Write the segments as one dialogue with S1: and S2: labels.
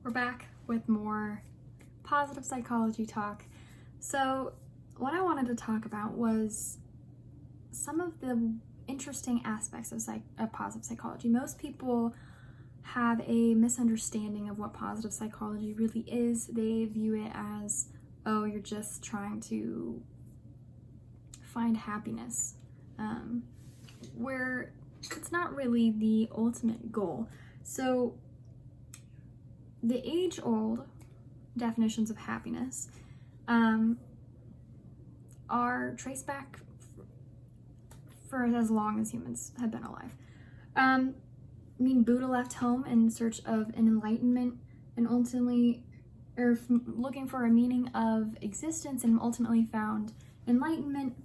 S1: We're back with more positive psychology talk. So what I wanted to talk about was some of the interesting aspects of positive psychology. Most people have a misunderstanding of what positive psychology really is. They view it as, oh, you're just trying to find happiness, where it's not really the ultimate goal. So the age-old definitions of happiness are traced back for as long as humans have been alive. Buddha left home in search of an enlightenment and ultimately, looking for a meaning of existence, and ultimately found enlightenment.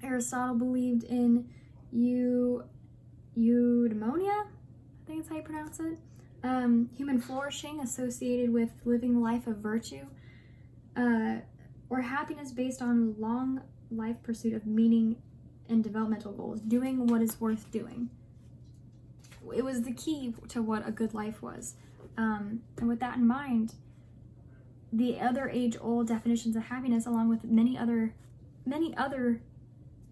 S1: Aristotle believed in eudaimonia, I think that's how you pronounce it. Human flourishing associated with living a life of virtue, or happiness based on long life pursuit of meaning and developmental goals, doing what is worth doing. It was the key to what a good life was. And with that in mind, the other age-old definitions of happiness, along with many other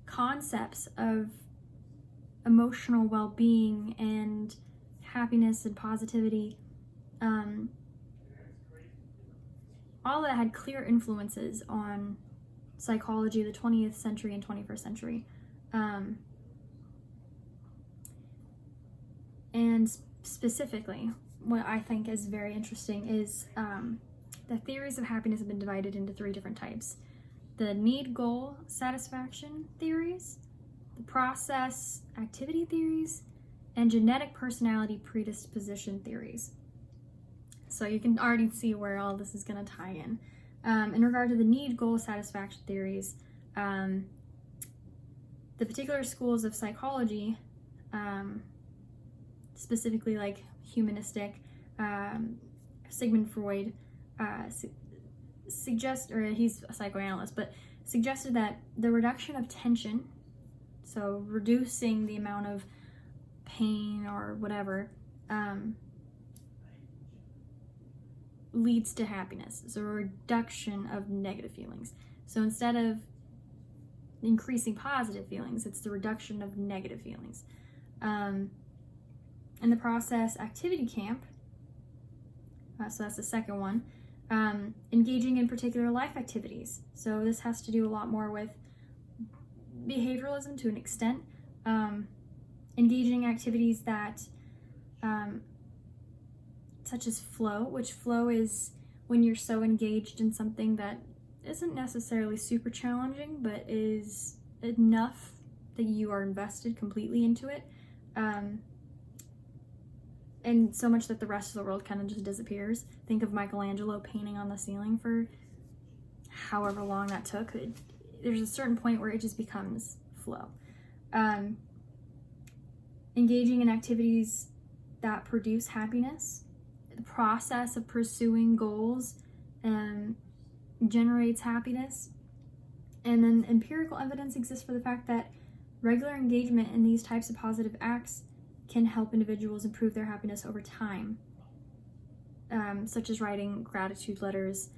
S1: concepts of emotional well-being and happiness and positivity, all of that had clear influences on psychology of the 20th century and 21st century. And specifically, what I think is very interesting is the theories of happiness have been divided into three different types. The need-goal satisfaction theories, the process-activity theories, and genetic personality predisposition theories. So you can already see where all this is going to tie in. In regard to the need-goal satisfaction theories, the particular schools of psychology, specifically like humanistic, Sigmund Freud, he's a psychoanalyst, but suggested that the reduction of tension, so reducing the amount of pain or whatever, leads to happiness. So a reduction of negative feelings. So instead of increasing positive feelings, it's the reduction of negative feelings. In the process activity camp, so that's the second one, engaging in particular life activities. So this has to do a lot more with behavioralism to an extent, engaging activities that such as flow, which flow is when you're so engaged in something that isn't necessarily super challenging, but is enough that you are invested completely into it, and so much that the rest of the world kind of just disappears. Think of Michelangelo painting on the ceiling for however long that took. There's a certain point where it just becomes flow. Engaging in activities that produce happiness. The process of pursuing goals generates happiness. And then empirical evidence exists for the fact that regular engagement in these types of positive acts can help individuals improve their happiness over time, such as writing gratitude letters,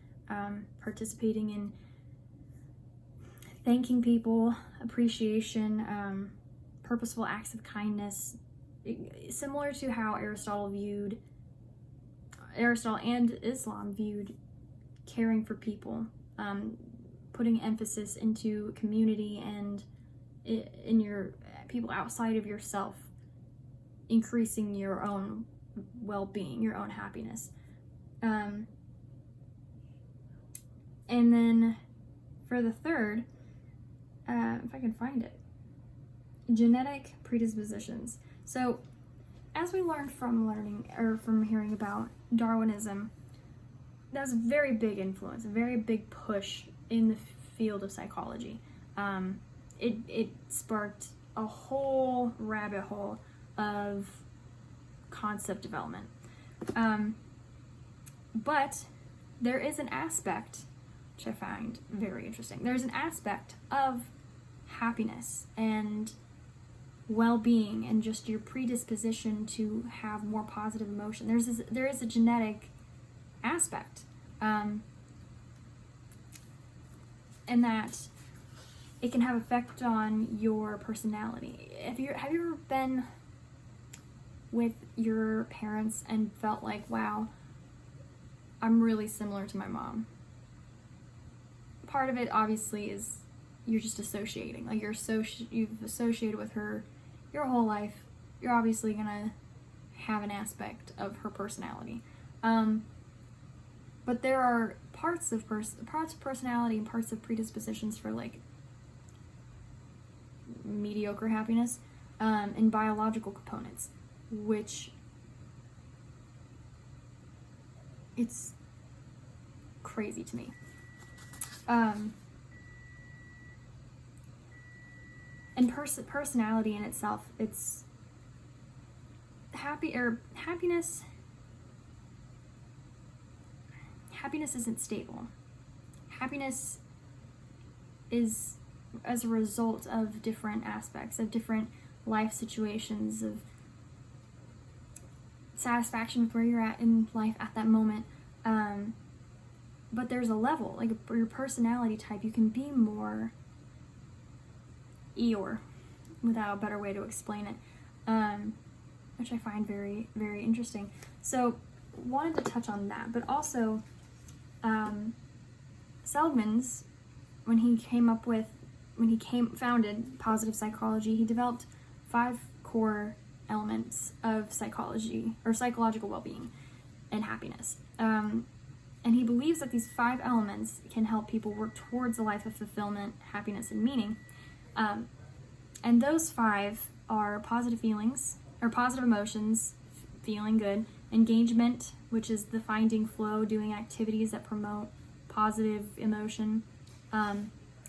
S1: participating in thanking people, appreciation, purposeful acts of kindness, similar to how Aristotle and Islam viewed caring for people, putting emphasis into community and in your people outside of yourself, increasing your own well-being, your own happiness. And then for the third, if I can find it, genetic predispositions. So as we learned from hearing about Darwinism, that was a very big influence, a very big push in the field of psychology. It sparked a whole rabbit hole of concept development. But there is an aspect, which I find very interesting. There's an aspect of happiness and well-being and just your predisposition to have more positive emotion. There is a genetic aspect. And that it can have effect on your personality. Have you ever been with your parents and felt like, wow, I'm really similar to my mom? Part of it obviously is you're just associating. Like you've associated with her your whole life. You're obviously gonna have an aspect of her personality. But there are parts of personality and parts of predispositions for like mediocre happiness, and biological components, which it's crazy to me. And personality in itself, it's happiness isn't stable. Happiness is as a result of different aspects, of different life situations, of satisfaction with where you're at in life at that moment. But there's a level, like your personality type, you can be more Eeyore, without a better way to explain it, which I find very, very interesting. So wanted to touch on that, but also Seligman's, when he founded positive psychology, he developed 5 core elements of psychology or psychological well-being and happiness. And he believes that these 5 elements can help people work towards a life of fulfillment, happiness, and meaning. And those 5 are positive feelings, or positive emotions, feeling good; engagement, which is the finding flow, doing activities that promote positive emotion;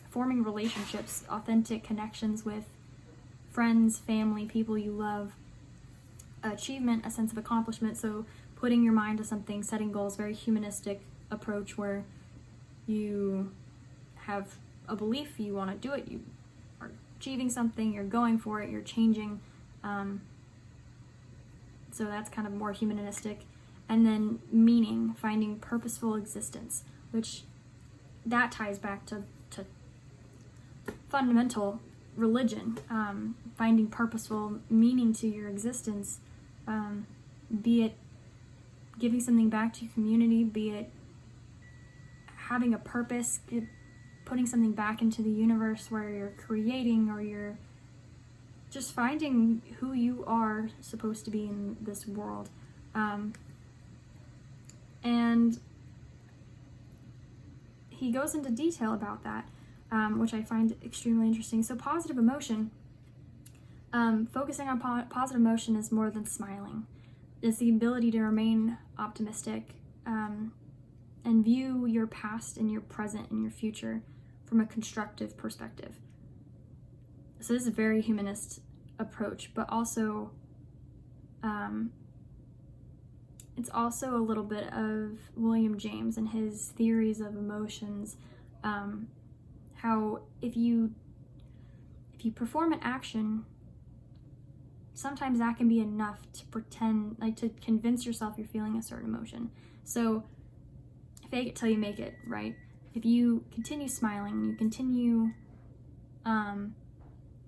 S1: forming relationships, authentic connections with friends, family, people you love; achievement, a sense of accomplishment, so putting your mind to something, setting goals, very humanistic approach where you have a belief, you want to do it, you are achieving something, you're going for it, you're changing. So that's kind of more humanistic. And then meaning, finding purposeful existence, which that ties back to fundamental religion, finding purposeful meaning to your existence, be it giving something back to your community, be it having a purpose, putting something back into the universe where you're creating, or you're just finding who you are supposed to be in this world. And he goes into detail about that, which I find extremely interesting. So positive emotion, focusing on positive emotion is more than smiling. It's the ability to remain optimistic, and view your past and your present and your future from a constructive perspective. So this is a very humanist approach, but also it's also a little bit of William James and his theories of emotions. How if you perform an action, sometimes that can be enough to pretend, like to convince yourself you're feeling a certain emotion. So fake it till you make it, right? If you continue smiling, you continue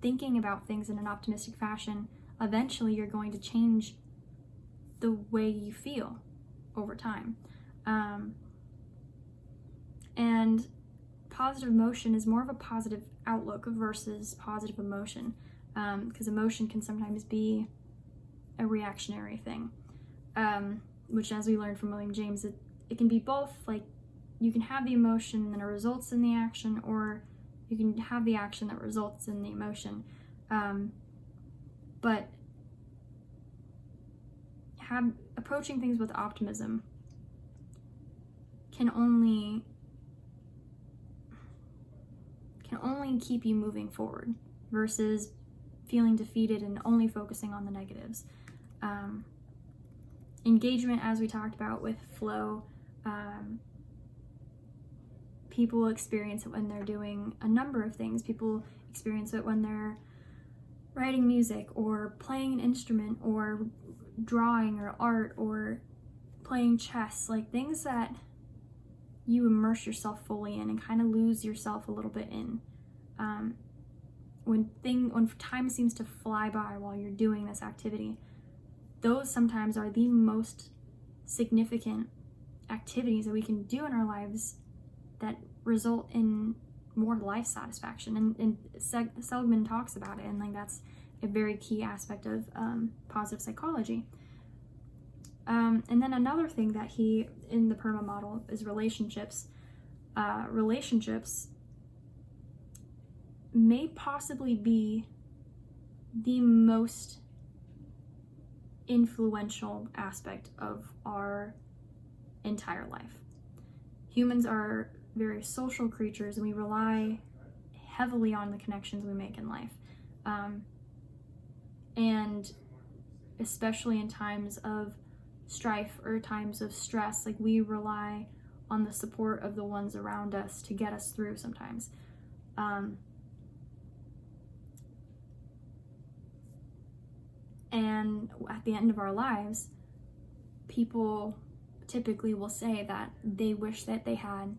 S1: thinking about things in an optimistic fashion, eventually you're going to change the way you feel over time. And positive emotion is more of a positive outlook versus positive emotion, because emotion can sometimes be a reactionary thing, which, as we learned from William James, it can be both. Like, you can have the emotion and it results in the action, or you can have the action that results in the emotion. But approaching things with optimism can only keep you moving forward versus feeling defeated and only focusing on the negatives. Engagement, as we talked about with flow, people experience it when they're doing a number of things. People experience it when they're writing music or playing an instrument or drawing or art or playing chess, like things that you immerse yourself fully in and kind of lose yourself a little bit in. When time seems to fly by while you're doing this activity, those sometimes are the most significant activities that we can do in our lives that result in more life satisfaction. And Seligman talks about it, and like that's a very key aspect of positive psychology. And then another thing that he, in the PERMA model, is relationships. Relationships may possibly be the most influential aspect of our entire life. Humans are very social creatures, and we rely heavily on the connections we make in life. And especially in times of strife or times of stress, like we rely on the support of the ones around us to get us through sometimes. And at the end of our lives, people typically will say that they wish that they had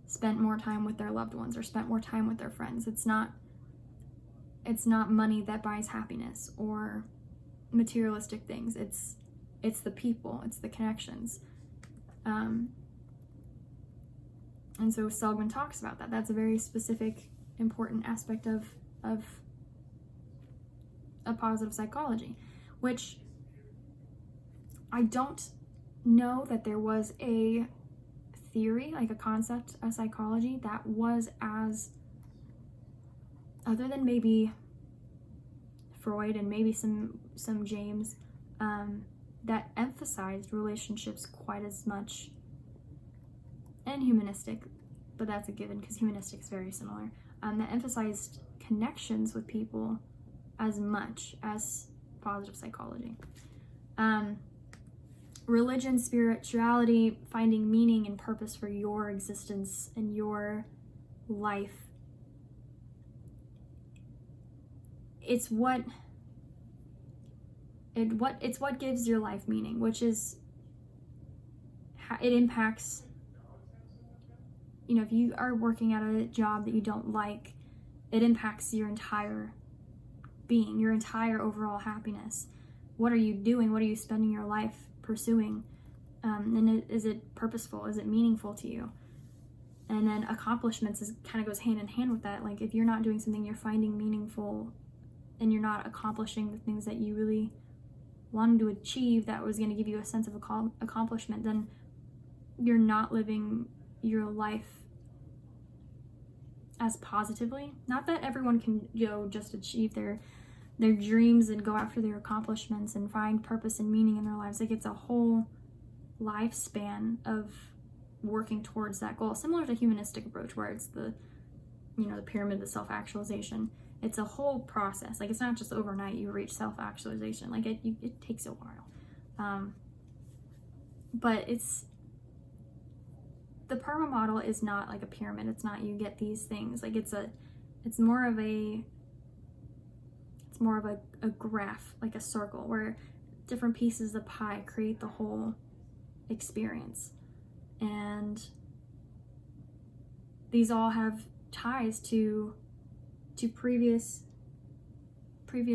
S1: spent more time with their loved ones or spent more time with their friends. It's not money that buys happiness or materialistic things. It's the people, it's the connections. And so Seligman talks about that. That's a very specific, important aspect of a positive psychology, which I don't know that there was a theory, like a concept of psychology that was as, other than maybe Freud and maybe some James, that emphasized relationships quite as much, and humanistic, but that's a given because humanistic is very similar, that emphasized connections with people as much as positive psychology. Religion, spirituality, finding meaning and purpose for your existence and your life, it's what gives your life meaning, which is it impacts, if you are working at a job that you don't like, it impacts your entire being, your entire overall happiness. What are you doing? What are you spending your life pursuing? And is it purposeful? Is it meaningful to you? And then accomplishments kind of goes hand in hand with that. Like if you're not doing something you're finding meaningful and you're not accomplishing the things that you really wanted to achieve that was going to give you a sense of accomplishment, then you're not living your life as positively. Not that everyone can just achieve their dreams and go after their accomplishments and find purpose and meaning in their lives. Like it's a whole lifespan of working towards that goal, similar to humanistic approach where it's the pyramid of self-actualization. It's a whole process. Like it's not just overnight you reach self-actualization. Like it takes a while. But the PERMA model is not like a pyramid. It's not you get these things. Like it's more of a graph, like a circle, where different pieces of pie create the whole experience. And these all have ties to previous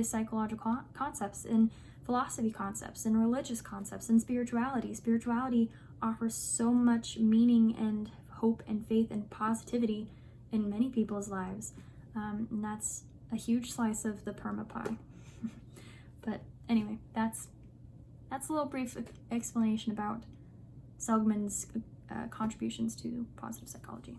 S1: psychological concepts and philosophy concepts and religious concepts and spirituality. Spirituality offers so much meaning and hope and faith and positivity in many people's lives. And that's a huge slice of the PERMA pie. But anyway, that's a little brief explanation about Seligman's contributions to positive psychology.